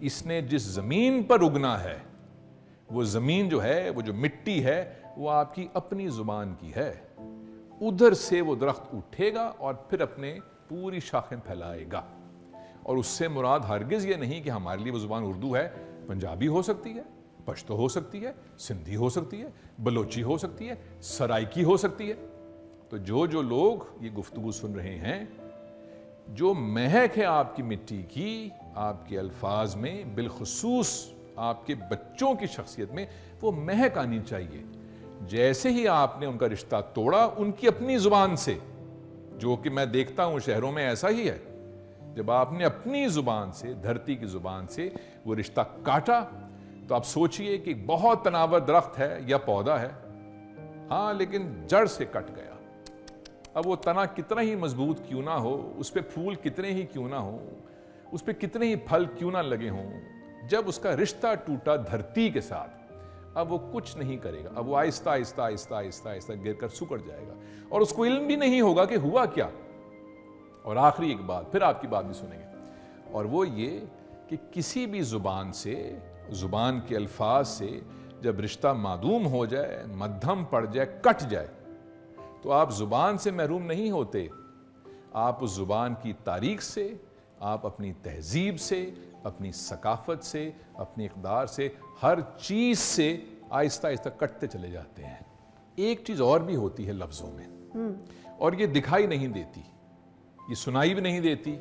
اس نے جس زمین پر اگنا ہے, وہ زمین جو ہے, وہ جو مٹی ہے, وہ آپ کی اپنی زبان کی ہے. ادھر سے وہ درخت اٹھے گا اور پھر اپنے پوری شاخیں پھیلائے گا. اور اس سے مراد ہرگز یہ نہیں کہ ہمارے لیے وہ زبان اردو ہے. پنجابی ہو سکتی ہے, پشتو ہو سکتی ہے, سندھی ہو سکتی ہے, بلوچی ہو سکتی ہے, سرائکی ہو سکتی ہے. تو جو لوگ یہ گفتگو سن رہے ہیں, جو مہک ہے آپ کی مٹی کی, آپ کے الفاظ میں, بالخصوص آپ کے بچوں کی شخصیت میں وہ مہک آنی چاہیے. جیسے ہی آپ نے ان کا رشتہ توڑا ان کی اپنی زبان سے, جو کہ میں دیکھتا ہوں شہروں میں ایسا ہی ہے, جب آپ نے اپنی زبان سے, دھرتی کی زبان سے وہ رشتہ کاٹا, تو آپ سوچئے کہ بہت تناور درخت ہے یا پودا ہے, ہاں, لیکن جڑ سے کٹ گیا. اب وہ تنا کتنا ہی مضبوط کیوں نہ ہو, اس پہ پھول کتنے ہی کیوں نہ ہو, اس پہ کتنے ہی پھل کیوں نہ لگے ہوں, جب اس کا رشتہ ٹوٹا دھرتی کے ساتھ, اب وہ کچھ نہیں کرے گا. اب وہ آہستہ آہستہ آہستہ آہستہ آہستہ گر کر سکڑ جائے گا, اور اس کو علم بھی نہیں ہوگا کہ ہوا کیا. اور آخری ایک بات, پھر آپ کی بات بھی سنیں گے, اور وہ یہ کہ کسی بھی زبان سے, زبان کے الفاظ سے جب رشتہ معدوم ہو جائے, مدھم پڑ جائے, کٹ جائے, تو آپ زبان سے محروم نہیں ہوتے. آپ اس زبان کی تاریخ سے, آپ اپنی تہذیب سے, اپنی ثقافت سے, اپنی اقدار سے, ہر چیز سے آہستہ آہستہ کٹتے چلے جاتے ہیں. ایک چیز اور بھی ہوتی ہے لفظوں میں, اور یہ دکھائی نہیں دیتی, یہ سنائی بھی نہیں دیتی,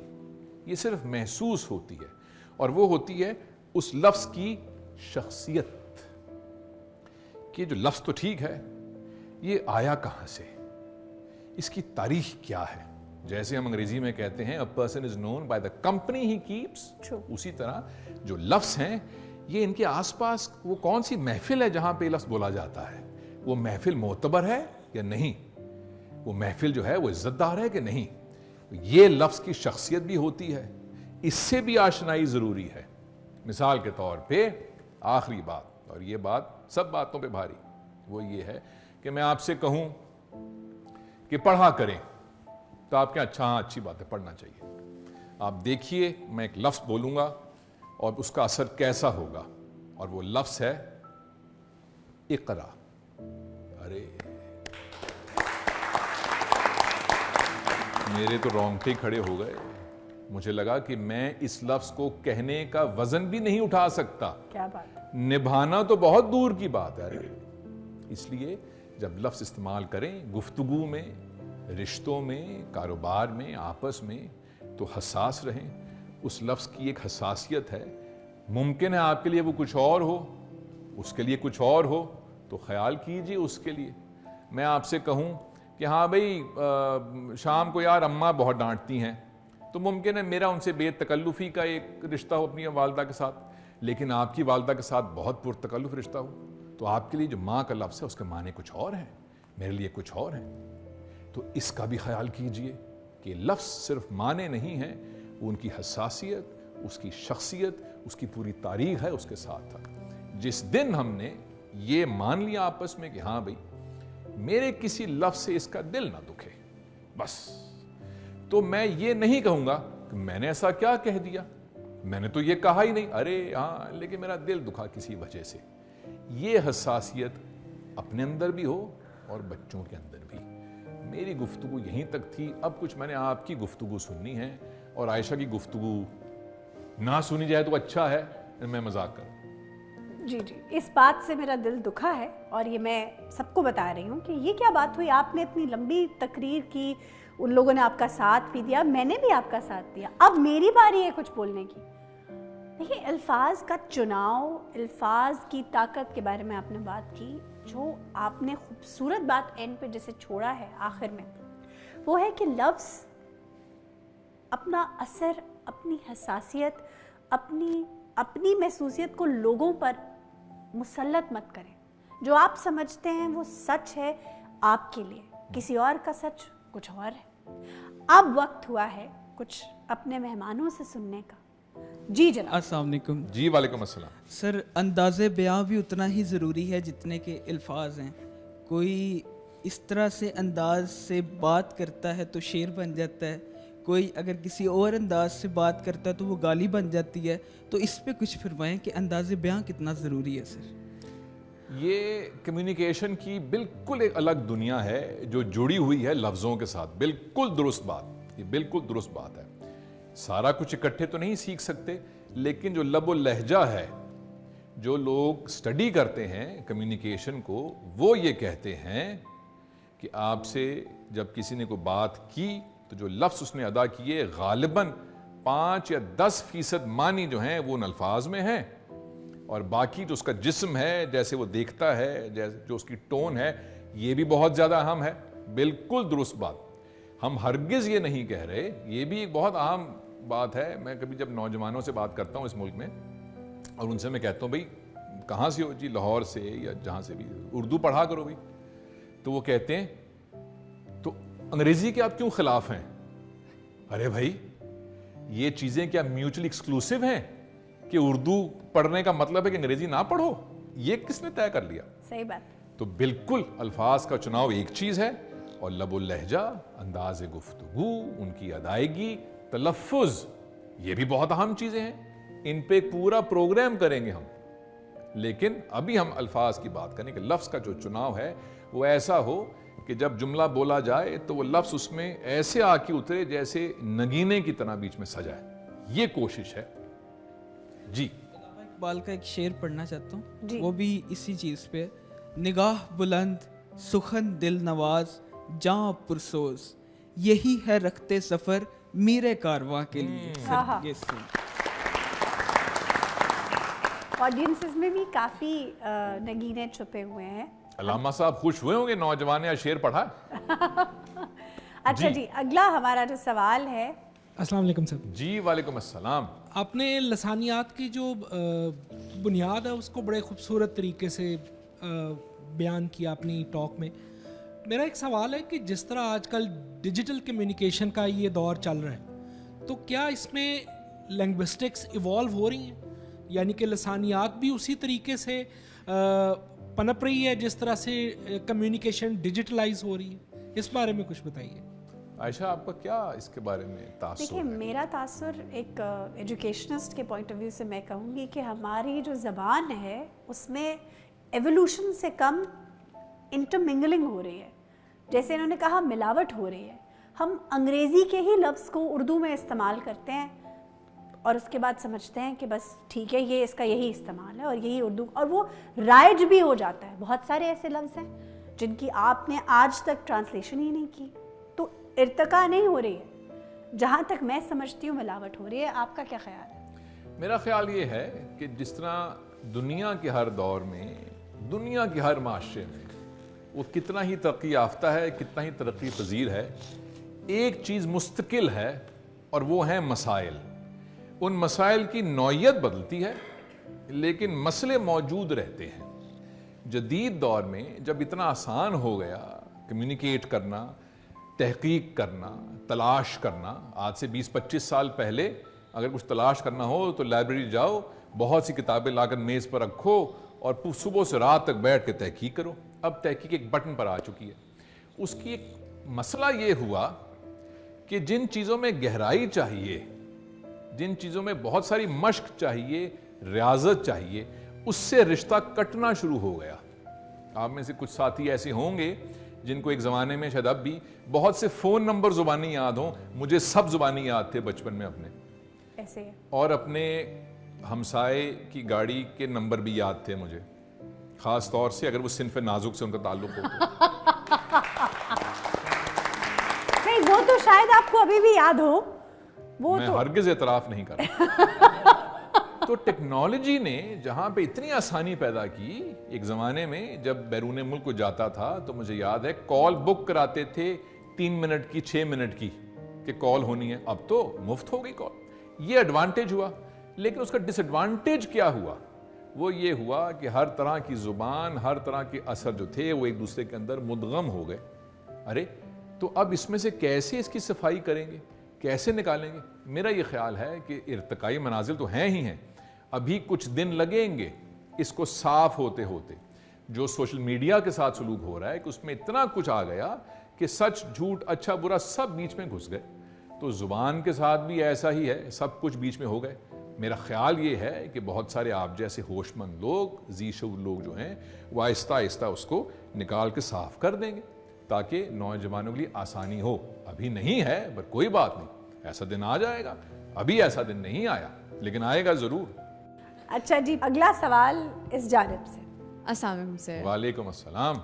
یہ صرف محسوس ہوتی ہے, اور وہ ہوتی ہے اس لفظ کی شخصیت. کہ جو لفظ تو ٹھیک ہے, یہ آیا کہاں سے, اس کی تاریخ کیا ہے. جیسے ہم انگریزی میں کہتے ہیں a person is known by the company he keeps, اسی طرح جو لفظ ہیں یہ ان کے آس پاس وہ کون سی محفل ہے جہاں پہ یہ لفظ بولا جاتا ہے, وہ محفل معتبر ہے یا نہیں, وہ محفل جو ہے وہ عزت دار ہے کہ نہیں. یہ لفظ کی شخصیت بھی ہوتی ہے, اس سے بھی آشنائی ضروری ہے. مثال کے طور پہ آخری بات, اور یہ بات سب باتوں پہ بھاری, وہ یہ ہے کہ میں آپ سے کہوں کہ پڑھا کریں, تو آپ کیا اچھا, ہاں اچھی بات ہے, پڑھنا چاہیے. آپ دیکھیے میں ایک لفظ بولوں گا اور اس کا اثر کیسا ہوگا, اور وہ لفظ ہے اقرا. ارے میرے تو رونگٹے کھڑے ہو گئے, مجھے لگا کہ میں اس لفظ کو کہنے کا وزن بھی نہیں اٹھا سکتا. کیا بات, نبھانا تو بہت دور کی بات ہے. اس لیے جب لفظ استعمال کریں گفتگو میں, رشتوں میں, کاروبار میں, آپس میں, تو حساس رہیں. اس لفظ کی ایک حساسیت ہے, ممکن ہے آپ کے لیے وہ کچھ اور ہو, اس کے لیے کچھ اور ہو, تو خیال کیجئے اس کے لیے. میں آپ سے کہوں کہ ہاں بھئی شام کو یار اماں بہت ڈانٹتی ہیں, تو ممکن ہے میرا ان سے بے تکلفی کا ایک رشتہ ہو اپنی والدہ کے ساتھ, لیکن آپ کی والدہ کے ساتھ بہت پرتکلف رشتہ ہو, تو آپ کے لیے جو ماں کا لفظ ہے اس کے معنی کچھ اور ہیں, میرے لیے کچھ اور ہیں. تو اس کا بھی خیال کیجئے کہ لفظ صرف معنی نہیں ہے, وہ ان کی حساسیت, اس کی شخصیت, اس کی پوری تاریخ ہے اس کے ساتھ تھا. جس دن ہم نے یہ مان لیا آپس میں کہ ہاں بھئی میرے کسی لفظ سے اس کا دل نہ دکھے بس, تو میں یہ نہیں کہوں گا کہ میں نے ایسا کیا کہہ دیا, میں نے تو یہ کہا ہی نہیں, ارے ہاں لیکن میرا دل دکھا کسی وجہ سے. یہ حساسیت اپنے اندر بھی ہو اور بچوں کے اندر بھی. میری گفتگو یہیں تک تھی. اب کچھ میں نے آپ کی گفتگو سننی ہے, اور عائشہ کی گفتگو نہ سنی جائے تو اچھا ہے, میں مذاق کروں. جی جی, اس بات سے میرا دل دکھا ہے, اور یہ میں سب کو بتا رہی ہوں کہ یہ کیا بات ہوئی. آپ نے اتنی لمبی تقریر کی, ان لوگوں نے آپ کا ساتھ بھی دیا, میں نے بھی آپ کا ساتھ دیا, اب میری باری ہے کچھ بولنے کی. دیکھیے الفاظ کا چناؤ, الفاظ کی طاقت کے بارے میں آپ نے بات کی. جو آپ نے خوبصورت بات اینڈ پہ جسے چھوڑا ہے آخر میں, وہ ہے کہ لفظ اپنا اثر, اپنی حساسیت, اپنی محسوسیت کو لوگوں پر مسلط مت کریں. جو آپ سمجھتے ہیں وہ سچ ہے آپ کے لیے, کسی اور کا سچ کچھ اور ہے. اب وقت ہوا ہے کچھ اپنے مہمانوں سے سننے کا. جی جناب. السلام علیکم. جی وعلیکم السلام. سر, انداز بیاں بھی اتنا ہی ضروری ہے جتنے کہ الفاظ ہیں. کوئی اس طرح سے انداز سے بات کرتا ہے تو شعر بن جاتا ہے, کوئی اگر کسی اور انداز سے بات کرتا ہے تو وہ گالی بن جاتی ہے. تو اس پہ کچھ فرمائیں کہ انداز بیاں کتنا ضروری ہے سر. یہ کمیونیکیشن کی بالکل ایک الگ دنیا ہے جو جڑی ہوئی ہے لفظوں کے ساتھ. بالکل درست بات, یہ بالکل درست بات ہے. سارا کچھ اکٹھے تو نہیں سیکھ سکتے, لیکن جو لب و لہجہ ہے, جو لوگ سٹڈی کرتے ہیں کمیونیکیشن کو, وہ یہ کہتے ہیں کہ آپ سے جب کسی نے کوئی بات کی تو جو لفظ اس نے ادا کیے غالباً 5 یا 10% معنی جو ہیں وہ ان الفاظ میں ہیں, اور باقی جو اس کا جسم ہے, جیسے وہ دیکھتا ہے, جو اس کی ٹون ہے, یہ بھی بہت زیادہ اہم ہے. بالکل درست بات. ہم ہرگز یہ نہیں کہہ رہے, یہ بھی ایک بہت اہم بات ہے. میں کبھی جب نوجوانوں سے بات کرتا ہوں اس ملک میں اور ان سے میں کہتا ہوں بھئی کہاں سے ہو؟ جی لاہور سے یا جہاں سے بھی, اردو پڑھا کرو بھئی. تو وہ کہتے ہیں تو انگریزی کے آپ کیوں خلاف ہیں؟ ارے بھائی یہ چیزیں کیا میوچلی ایکسکلوسیو ہیں کہ اردو پڑھنے کا مطلب ہے کہ انگریزی نہ پڑھو؟ یہ کس نے طے کر لیا؟ صحیح بات. تو بالکل الفاظ کا چناؤ ایک چیز ہے, اور لب و لہجہ, انداز گفتگو, ان کی ادائیگی, تلفظ, یہ بھی بہت اہم چیزیں ہیں. ان پہ ایک پورا پروگرام کریں گے ہم. لیکن ابھی ہم الفاظ کی بات کریں کہ لفظ کا جو چناؤ ہے وہ ایسا ہو کہ جب جملہ بولا جائے تو وہ لفظ اس میں ایسے آ کے اترے جیسے نگینے کی طرح بیچ میں سجائے. یہ کوشش ہے. جی اقبال کا ایک شعر پڑھنا چاہتا ہوں جی. وہ بھی اسی چیز پہ. نگاہ بلند سخن دل نواز جاں پرسوز, یہی ہے رکھتے سفر میرے کارواں کے لیے. یہ سن آڈینسز میں بھی کافی نگینے چھپے ہوئے ہیں. علامہ صاحب خوش ہوئے ہوں گے نوجوان نے شعر پڑھا. اچھا جی, اگلا ہمارا جو سوال ہے. السلام علیکم سر. جی وعلیکم السلام. آپ نے لسانیات کی جو بنیاد ہے اس کو بڑے خوبصورت طریقے سے بیان کیا اپنی ٹاک میں. میرا ایک سوال ہے کہ جس طرح آج کل ڈیجیٹل کمیونیکیشن کا یہ دور چل رہا ہے, تو کیا اس میں لینگوسٹکس ایوالو ہو رہی ہیں, یعنی کہ لسانیات بھی اسی طریقے سے پنپ رہی ہے جس طرح سے کمیونیکیشن ڈیجیٹلائز ہو رہی ہے؟ اس بارے میں کچھ بتائیے. عائشہ آپ کا کیا اس کے بارے میں تاثر ہے؟ دیکھیں میرا تاثر ایک ایجوکیشنسٹ کے پوائنٹ آف ویو سے میں کہوں گی کہ ہماری جو زبان ہے اس میں ایولیوشن سے کم انٹرمنگلنگ ہو رہی ہے. جیسے انہوں نے کہا ملاوٹ ہو رہی ہے. ہم انگریزی کے ہی لفظ کو اردو میں استعمال کرتے ہیں اور اس کے بعد سمجھتے ہیں کہ بس ٹھیک ہے یہ اس کا یہی استعمال ہے اور یہی اردو, اور وہ رائج بھی ہو جاتا ہے. بہت سارے ایسے لفظ ہیں جن کی آپ نے آج تک ٹرانسلیشن ہی نہیں کی, تو ارتقا نہیں ہو رہی ہے. جہاں تک میں سمجھتی ہوں ملاوٹ ہو رہی ہے. آپ کا کیا خیال ہے؟ میرا خیال یہ ہے کہ جس طرح دنیا کے ہر دور میں, دنیا کے ہر معاشرے میں وہ کتنا ہی ترقی یافتہ ہے, کتنا ہی ترقی پذیر ہے, ایک چیز مستقل ہے اور وہ ہیں مسائل. ان مسائل کی نوعیت بدلتی ہے لیکن مسئلے موجود رہتے ہیں. جدید دور میں جب اتنا آسان ہو گیا کمیونیکیٹ کرنا, تحقیق کرنا, تلاش کرنا, آج سے 20-25 سال پہلے اگر کچھ تلاش کرنا ہو تو لائبریری جاؤ, بہت سی کتابیں لا کر میز پر رکھو اور صبح سے رات تک بیٹھ کے تحقیق کرو. اب تحقیق ایک بٹن پر آ چکی ہے. اس کی ایک مسئلہ یہ ہوا کہ جن چیزوں میں گہرائی چاہیے, جن چیزوں میں بہت ساری مشق چاہیے, ریاضت چاہیے, اس سے رشتہ کٹنا شروع ہو گیا. آپ میں سے کچھ ساتھی ایسے ہوں گے جن کو ایک زمانے میں شاید اب بھی بہت سے فون نمبر زبانی یاد ہوں. مجھے سب زبانی یاد تھے بچپن میں اپنے, ایسے اور اپنے ہمسائے کی گاڑی کے نمبر بھی یاد تھے مجھے, خاص طور سے اگر وہ صنف نازک سے ان کا تعلق ہو. نہیں وہ تو شاید آپ کو ابھی بھی یاد ہو. وہ میں تو ہرگز اعتراف نہیں کر رہا. تو ٹیکنالوجی نے جہاں پہ اتنی آسانی پیدا کی, ایک زمانے میں جب بیرون ملک کو جاتا تھا تو مجھے یاد ہے کال بک کراتے تھے 3 منٹ کی 6 منٹ کی کہ کال ہونی ہے. اب تو مفت ہو گئی کال. یہ ایڈوانٹیج ہوا, لیکن اس کا ڈس ایڈوانٹیج کیا ہوا؟ وہ یہ ہوا کہ ہر طرح کی زبان, ہر طرح کے اثر جو تھے وہ ایک دوسرے کے اندر مدغم ہو گئے. ارے تو اب اس میں سے کیسے اس کی صفائی کریں گے, کیسے نکالیں گے؟ میرا یہ خیال ہے کہ ارتقائی منازل تو ہیں ہی ہیں, ابھی کچھ دن لگیں گے اس کو صاف ہوتے ہوتے. جو سوشل میڈیا کے ساتھ سلوک ہو رہا ہے کہ اس میں اتنا کچھ آ گیا کہ سچ جھوٹ اچھا برا سب بیچ میں گھس گئے. تو زبان کے ساتھ بھی ایسا ہی ہے, سب کچھ بیچ میں ہو گئے. میرا خیال یہ ہے کہ بہت سارے آپ جیسے ہوش مند لوگ, ذی شعور لوگ جو ہیں, وہ آہستہ آہستہ اس کو نکال کے صاف کر دیں گے تاکہ نوجوانوں کے لیے آسانی ہو. ابھی نہیں ہے پر کوئی بات نہیں, ایسا دن آ جائے گا. ابھی ایسا دن نہیں آیا لیکن آئے گا ضرور. اچھا جی, اگلا سوال اس جانب سے. السلام علیکم سر. وعلیکم السلام.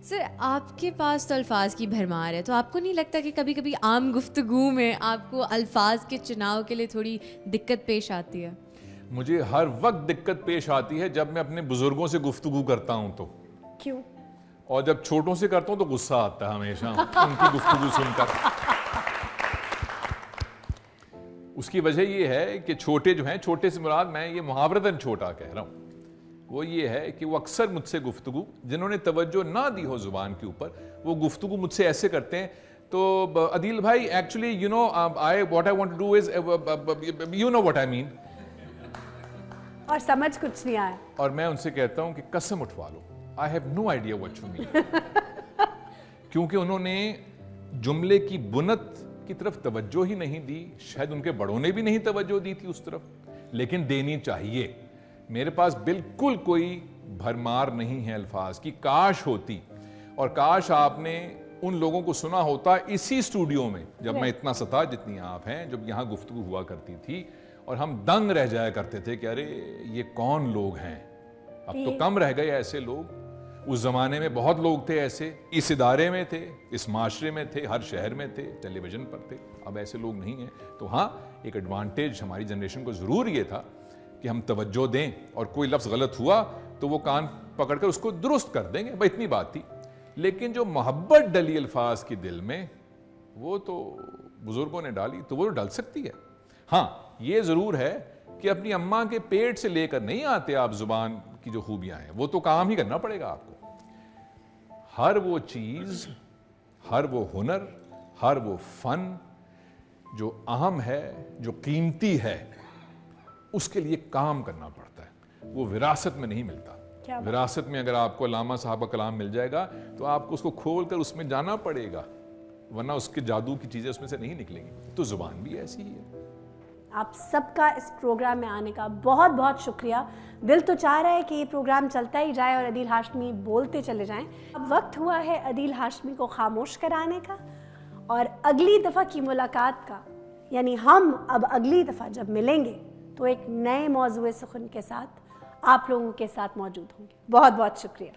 سر آپ کے پاس تو الفاظ کی بھرمار ہے, تو آپ کو نہیں لگتا کہ کبھی کبھی عام گفتگو میں آپ کو الفاظ کے چناؤ کے لیے تھوڑی دقت پیش آتی ہے؟ مجھے ہر وقت دقت پیش آتی ہے جب میں اپنے بزرگوں سے گفتگو کرتا ہوں تو. کیوں؟ اور جب چھوٹوں سے کرتا ہوں تو غصہ آتا ہے ہمیشہ ان کی گفتگو سن کر. اس کی وجہ یہ ہے کہ چھوٹے جو ہیں, چھوٹے سے مراد میں یہ محاورتاً چھوٹا کہہ رہا ہوں, وہ یہ ہے کہ وہ اکثر مجھ سے گفتگو, جنہوں نے توجہ نہ دی ہو زبان کے اوپر, وہ گفتگو مجھ سے ایسے کرتے ہیں. تو عدیل بھائی actually you know what I want to do is you know what I mean. اور سمجھ کچھ نہیں آیا. اور میں ان سے کہتا ہوں کہ قسم اٹھوا لو, I have no idea what you mean. کیونکہ انہوں نے جملے کی بنت کی طرف توجہ ہی نہیں دی, شاید ان کے بڑوں نے بھی نہیں توجہ دی تھی اس طرف, لیکن دینی چاہیے. میرے پاس بالکل کوئی بھرمار نہیں ہے الفاظ کی. کاش ہوتی, اور کاش آپ نے ان لوگوں کو سنا ہوتا اسی اسٹوڈیو میں جب میں اتنا ستا جتنی آپ ہیں, جب یہاں گفتگو ہوا کرتی تھی اور ہم دنگ رہ جایا کرتے تھے کہ ارے یہ کون لوگ ہیں. اب تو کم رہ گئے ایسے لوگ. اس زمانے میں بہت لوگ تھے ایسے, اس ادارے میں تھے, اس معاشرے میں تھے, ہر شہر میں تھے, ٹیلی ویژن پر تھے. اب ایسے لوگ نہیں ہیں. تو ہاں, ایک ایڈوانٹیج ہماری جنریشن کو ضرور یہ تھا کہ ہم توجہ دیں, اور کوئی لفظ غلط ہوا تو وہ کان پکڑ کر اس کو درست کر دیں گے, بس اتنی بات تھی. لیکن جو محبت ڈلی الفاظ کی دل میں, وہ تو بزرگوں نے ڈالی, تو وہ ڈل سکتی ہے. ہاں یہ ضرور ہے کہ اپنی اماں کے پیٹ سے لے کر نہیں آتے آپ زبان کی جو خوبیاں ہیں, وہ تو کام ہی کرنا پڑے گا آپ کو. ہر وہ چیز, ہر وہ ہنر, ہر وہ فن جو اہم ہے, جو قیمتی ہے, اس کے لیے کام کرنا پڑتا ہے. وہ وراثت میں نہیں ملتا. وراثت میں اگر آپ کو علامہ صاحب کا کلام مل جائے گا تو آپ کو اس کو کھول کر اس میں جانا پڑے گا, ورنہ اس کے جادو کی چیزیں اس میں سے نہیں نکلیں گی. تو زبان بھی ایسی ہی ہے. آپ سب کا اس پروگرام میں آنے کا بہت بہت شکریہ. دل تو چاہ رہا ہے کہ یہ پروگرام چلتا ہی جائے اور عدیل ہاشمی بولتے چلے جائیں. اب وقت ہوا ہے عدیل ہاشمی کو خاموش کرانے کا, اور اگلی دفعہ کی ملاقات کا, یعنی ہم اب اگلی دفعہ جب ملیں گے تو ایک نئے موضوع سخن کے ساتھ آپ لوگوں کے ساتھ موجود ہوں گے. بہت بہت شکریہ.